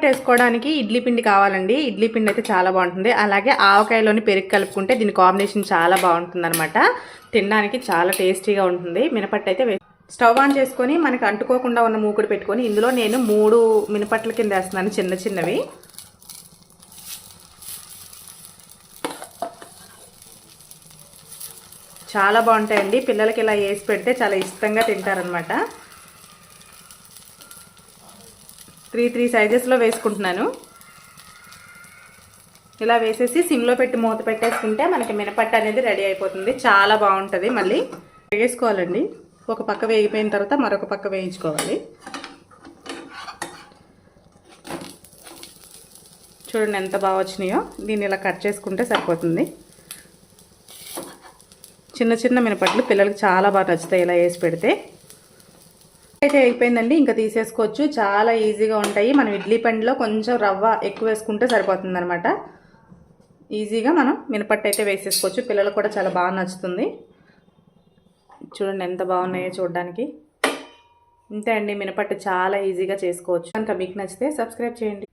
వేసుకోవడానికి ఇడ్లీ పిండి కావాలండి. ఇడ్లీ పిండి అయితే చాలా బాగుంటుంది. అలాగే ఆవకాయలోని పెరుగు కలుపుకుంటే దీని కాంబినేషన్ చాలా బాగుంటుంది అనమాట. తినడానికి చాలా టేస్టీగా ఉంటుంది. మినపట్టు అయితే స్టవ్ ఆన్ చేసుకొని మనకి అంటుకోకుండా ఉన్న మూకుడు పెట్టుకొని ఇందులో నేను 3 మినపట్ల కింద వేస్తున్నాను, చిన్న చిన్నవి. చాలా బాగుంటాయండి. పిల్లలకి ఇలా వేసి పెడితే చాలా ఇష్టంగా తింటారనమాట. 3 సైజెస్లో వేసుకుంటున్నాను. ఇలా వేసేసి సిమ్లో పెట్టి మూత పెట్టేసుకుంటే మనకి మినపట్టు అనేది రెడీ అయిపోతుంది. చాలా బాగుంటుంది. మళ్ళీ వేసుకోవాలండి. ఒక పక్క వేగిపోయిన తర్వాత మరొక పక్క వేయించుకోవాలి. చూడండి ఎంత బాగా వచ్చినాయో. దీన్ని ఇలా కట్ చేసుకుంటే సరిపోతుంది. చిన్న చిన్న మినపట్లు పిల్లలకి చాలా బాగా నచ్చుతాయి ఇలా వేసి పెడితే. అయితే అయిపోయిందండి, ఇంకా తీసేసుకోవచ్చు. చాలా ఈజీగా ఉంటాయి. మనం ఇడ్లీ పిండిలో కొంచెం రవ్వ ఎక్కువ వేసుకుంటే సరిపోతుంది అనమాట. ఈజీగా మనం మినపట్టు అయితే వేసేసుకోవచ్చు. పిల్లలకు కూడా చాలా బాగా నచ్చుతుంది. చూడండి ఎంత బాగున్నాయో చూడడానికి. ఇంతే అండి, మినపట్టు చాలా ఈజీగా చేసుకోవచ్చు. కనుక మీకు నచ్చితే సబ్స్క్రైబ్ చేయండి.